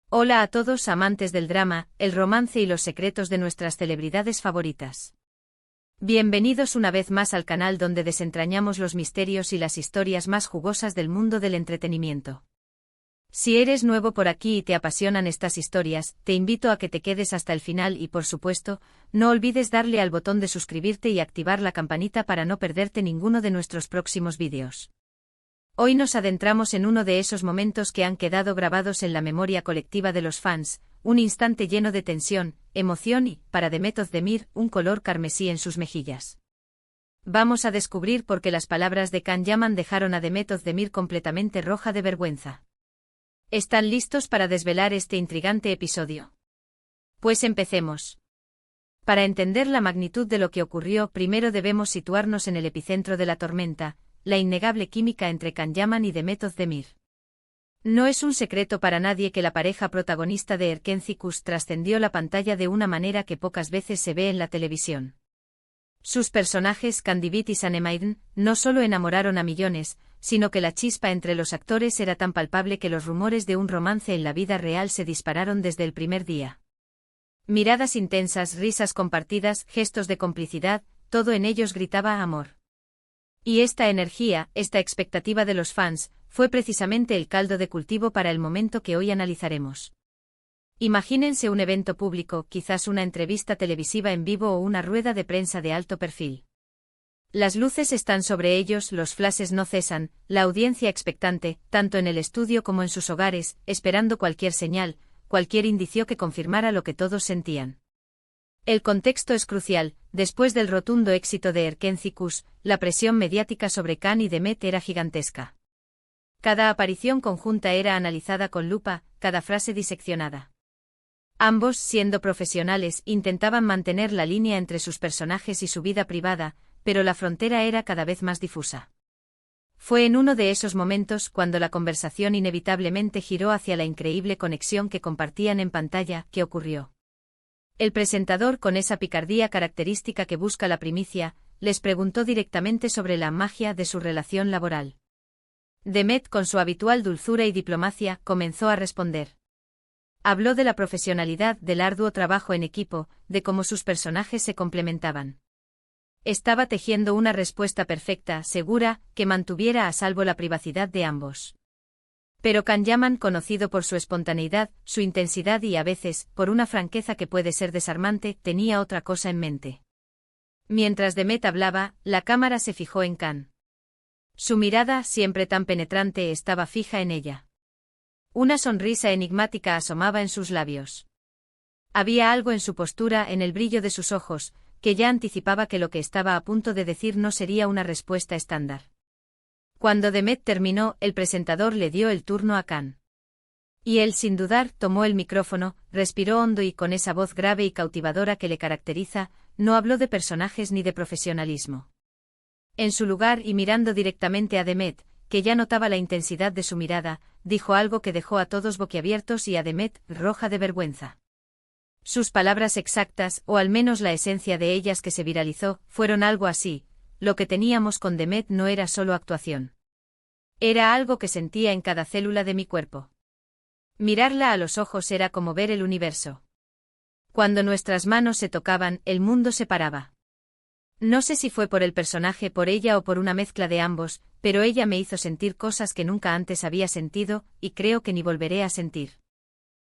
Hola a todos amantes del drama, el romance y los secretos de nuestras celebridades favoritas. Bienvenidos una vez más al canal donde desentrañamos los misterios y las historias más jugosas del mundo del entretenimiento. Si eres nuevo por aquí y te apasionan estas historias, te invito a que te quedes hasta el final y por supuesto, no olvides darle al botón de suscribirte y activar la campanita para no perderte ninguno de nuestros próximos vídeos. Hoy nos adentramos en uno de esos momentos que han quedado grabados en la memoria colectiva de los fans, un instante lleno de tensión, emoción y, para Demet Özdemir, un color carmesí en sus mejillas. Vamos a descubrir por qué las palabras de Can Yaman dejaron a Demet Özdemir completamente roja de vergüenza. ¿Están listos para desvelar este intrigante episodio? Pues empecemos. Para entender la magnitud de lo que ocurrió, primero debemos situarnos en el epicentro de la tormenta, la innegable química entre Can Yaman y Demet Özdemir. No es un secreto para nadie que la pareja protagonista de Erkenci trascendió la pantalla de una manera que pocas veces se ve en la televisión. Sus personajes Candivit y Sanemayden no solo enamoraron a millones, sino que la chispa entre los actores era tan palpable que los rumores de un romance en la vida real se dispararon desde el primer día. Miradas intensas, risas compartidas, gestos de complicidad, todo en ellos gritaba amor. Y esta energía, esta expectativa de los fans, fue precisamente el caldo de cultivo para el momento que hoy analizaremos. Imagínense un evento público, quizás una entrevista televisiva en vivo o una rueda de prensa de alto perfil. Las luces están sobre ellos, los flashes no cesan, la audiencia expectante, tanto en el estudio como en sus hogares, esperando cualquier señal, cualquier indicio que confirmara lo que todos sentían. El contexto es crucial. Después del rotundo éxito de Erkenci, la presión mediática sobre Can y Demet era gigantesca. Cada aparición conjunta era analizada con lupa, cada frase diseccionada. Ambos, siendo profesionales, intentaban mantener la línea entre sus personajes y su vida privada, pero la frontera era cada vez más difusa. Fue en uno de esos momentos cuando la conversación inevitablemente giró hacia la increíble conexión que compartían en pantalla, que ocurrió. El presentador, con esa picardía característica que busca la primicia, les preguntó directamente sobre la magia de su relación laboral. Demet, con su habitual dulzura y diplomacia, comenzó a responder. Habló de la profesionalidad, del arduo trabajo en equipo, de cómo sus personajes se complementaban. Estaba tejiendo una respuesta perfecta, segura, que mantuviera a salvo la privacidad de ambos. Pero Can Yaman, conocido por su espontaneidad, su intensidad y a veces, por una franqueza que puede ser desarmante, tenía otra cosa en mente. Mientras Demet hablaba, la cámara se fijó en Can. Su mirada, siempre tan penetrante, estaba fija en ella. Una sonrisa enigmática asomaba en sus labios. Había algo en su postura, en el brillo de sus ojos, que ya anticipaba que lo que estaba a punto de decir no sería una respuesta estándar. Cuando Demet terminó, el presentador le dio el turno a Can. Y él, sin dudar, tomó el micrófono, respiró hondo y con esa voz grave y cautivadora que le caracteriza, no habló de personajes ni de profesionalismo. En su lugar y mirando directamente a Demet, que ya notaba la intensidad de su mirada, dijo algo que dejó a todos boquiabiertos y a Demet, roja de vergüenza. Sus palabras exactas, o al menos la esencia de ellas que se viralizó, fueron algo así: lo que teníamos con Demet no era solo actuación. Era algo que sentía en cada célula de mi cuerpo. Mirarla a los ojos era como ver el universo. Cuando nuestras manos se tocaban, el mundo se paraba. No sé si fue por el personaje, por ella o por una mezcla de ambos, pero ella me hizo sentir cosas que nunca antes había sentido, y creo que ni volveré a sentir.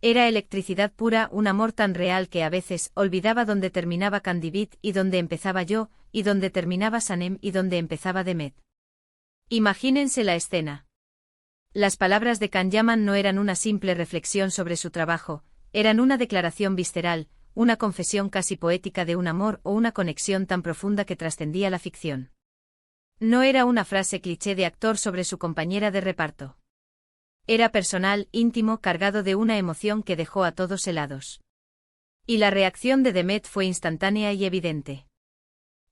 Era electricidad pura, un amor tan real que a veces olvidaba dónde terminaba Candivit y dónde empezaba yo, y dónde terminaba Sanem y dónde empezaba Demet. Imagínense la escena. Las palabras de Can Yaman no eran una simple reflexión sobre su trabajo, eran una declaración visceral, una confesión casi poética de un amor o una conexión tan profunda que trascendía la ficción. No era una frase cliché de actor sobre su compañera de reparto. Era personal, íntimo, cargado de una emoción que dejó a todos helados. Y la reacción de Demet fue instantánea y evidente.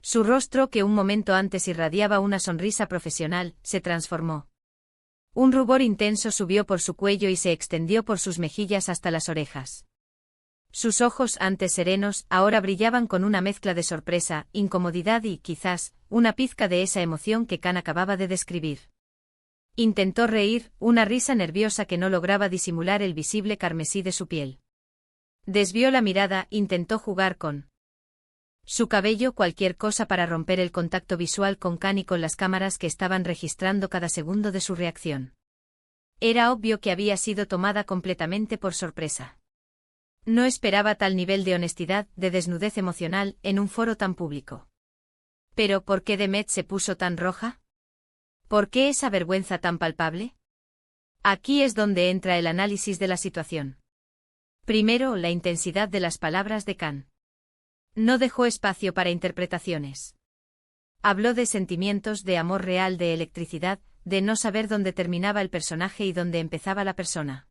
Su rostro, que un momento antes irradiaba una sonrisa profesional, se transformó. Un rubor intenso subió por su cuello y se extendió por sus mejillas hasta las orejas. Sus ojos, antes serenos, ahora brillaban con una mezcla de sorpresa, incomodidad y, quizás, una pizca de esa emoción que Can acababa de describir. Intentó reír, una risa nerviosa que no lograba disimular el visible carmesí de su piel. Desvió la mirada, intentó jugar con su cabello, cualquier cosa para romper el contacto visual con Khan y con las cámaras que estaban registrando cada segundo de su reacción. Era obvio que había sido tomada completamente por sorpresa. No esperaba tal nivel de honestidad, de desnudez emocional, en un foro tan público. ¿Pero por qué Demet se puso tan roja? ¿Por qué esa vergüenza tan palpable? Aquí es donde entra el análisis de la situación. Primero, la intensidad de las palabras de Khan. No dejó espacio para interpretaciones. Habló de sentimientos, de amor real, de electricidad, de no saber dónde terminaba el personaje y dónde empezaba la persona.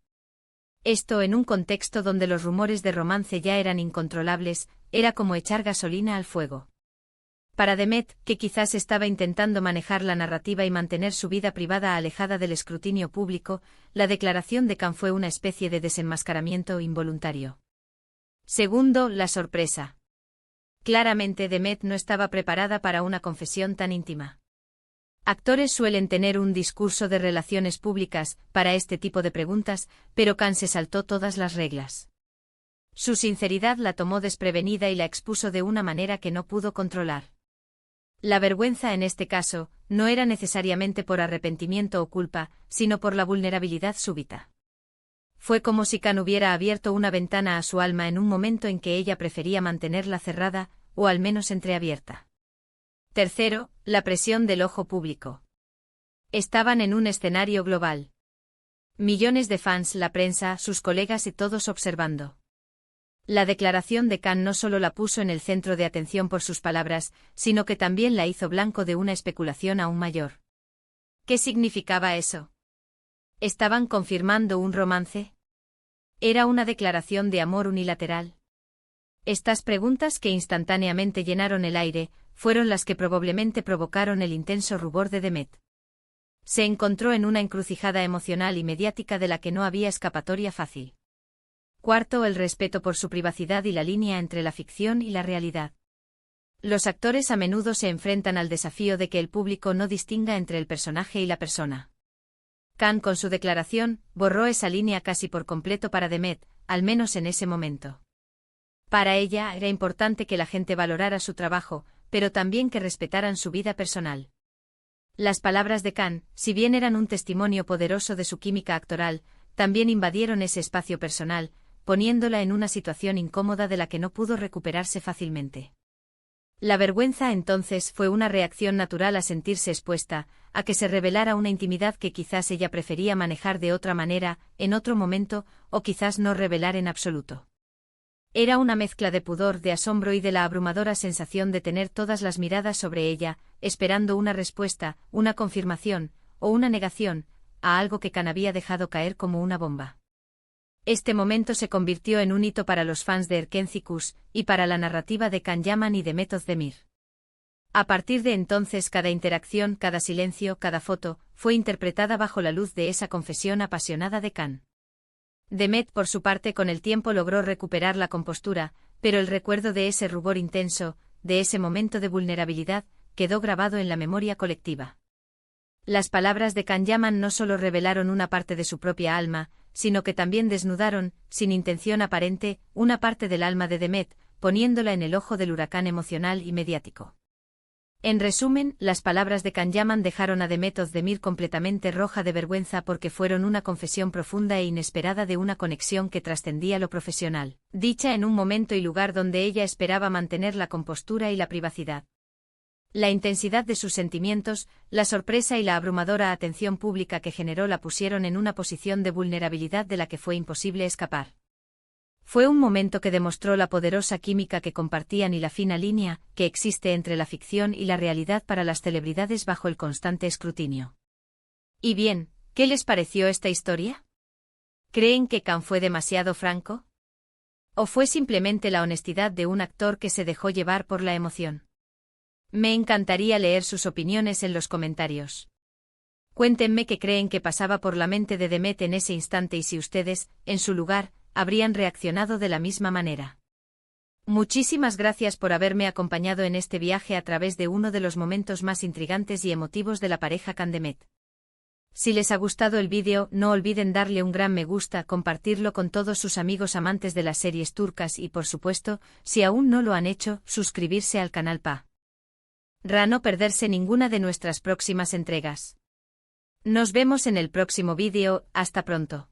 Esto en un contexto donde los rumores de romance ya eran incontrolables, era como echar gasolina al fuego. Para Demet, que quizás estaba intentando manejar la narrativa y mantener su vida privada alejada del escrutinio público, la declaración de Khan fue una especie de desenmascaramiento involuntario. Segundo, la sorpresa. Claramente Demet no estaba preparada para una confesión tan íntima. Actores suelen tener un discurso de relaciones públicas para este tipo de preguntas, pero Khan se saltó todas las reglas. Su sinceridad la tomó desprevenida y la expuso de una manera que no pudo controlar. La vergüenza en este caso no era necesariamente por arrepentimiento o culpa, sino por la vulnerabilidad súbita. Fue como si Khan hubiera abierto una ventana a su alma en un momento en que ella prefería mantenerla cerrada, o al menos entreabierta. Tercero, la presión del ojo público. Estaban en un escenario global. Millones de fans, la prensa, sus colegas y todos observando. La declaración de Khan no solo la puso en el centro de atención por sus palabras, sino que también la hizo blanco de una especulación aún mayor. ¿Qué significaba eso? ¿Estaban confirmando un romance? ¿Era una declaración de amor unilateral? Estas preguntas que instantáneamente llenaron el aire, fueron las que probablemente provocaron el intenso rubor de Demet. Se encontró en una encrucijada emocional y mediática de la que no había escapatoria fácil. Cuarto, el respeto por su privacidad y la línea entre la ficción y la realidad. Los actores a menudo se enfrentan al desafío de que el público no distinga entre el personaje y la persona. Khan, con su declaración, borró esa línea casi por completo para Demet, al menos en ese momento. Para ella era importante que la gente valorara su trabajo, pero también que respetaran su vida personal. Las palabras de Khan, si bien eran un testimonio poderoso de su química actoral, también invadieron ese espacio personal, poniéndola en una situación incómoda de la que no pudo recuperarse fácilmente. La vergüenza entonces fue una reacción natural a sentirse expuesta, a que se revelara una intimidad que quizás ella prefería manejar de otra manera, en otro momento, o quizás no revelar en absoluto. Era una mezcla de pudor, de asombro y de la abrumadora sensación de tener todas las miradas sobre ella, esperando una respuesta, una confirmación, o una negación, a algo que Khan había dejado caer como una bomba. Este momento se convirtió en un hito para los fans de Erkenci y para la narrativa de Khan Yaman y de Demet Özdemir. A partir de entonces cada interacción, cada silencio, cada foto, fue interpretada bajo la luz de esa confesión apasionada de Khan. Demet, por su parte, con el tiempo logró recuperar la compostura, pero el recuerdo de ese rubor intenso, de ese momento de vulnerabilidad, quedó grabado en la memoria colectiva. Las palabras de Khan Yaman no solo revelaron una parte de su propia alma, sino que también desnudaron, sin intención aparente, una parte del alma de Demet, poniéndola en el ojo del huracán emocional y mediático. En resumen, las palabras de Khan Yaman dejaron a Demet Özdemir completamente roja de vergüenza porque fueron una confesión profunda e inesperada de una conexión que trascendía lo profesional, dicha en un momento y lugar donde ella esperaba mantener la compostura y la privacidad. La intensidad de sus sentimientos, la sorpresa y la abrumadora atención pública que generó la pusieron en una posición de vulnerabilidad de la que fue imposible escapar. Fue un momento que demostró la poderosa química que compartían y la fina línea que existe entre la ficción y la realidad para las celebridades bajo el constante escrutinio. Y bien, ¿qué les pareció esta historia? ¿Creen que Khan fue demasiado franco? ¿O fue simplemente la honestidad de un actor que se dejó llevar por la emoción? Me encantaría leer sus opiniones en los comentarios. Cuéntenme qué creen que pasaba por la mente de Demet en ese instante y si ustedes, en su lugar, habrían reaccionado de la misma manera. Muchísimas gracias por haberme acompañado en este viaje a través de uno de los momentos más intrigantes y emotivos de la pareja Khan-Demet. Si les ha gustado el vídeo, no olviden darle un gran me gusta, compartirlo con todos sus amigos amantes de las series turcas y por supuesto, si aún no lo han hecho, suscribirse al canal para no perderse ninguna de nuestras próximas entregas. Nos vemos en el próximo vídeo, hasta pronto.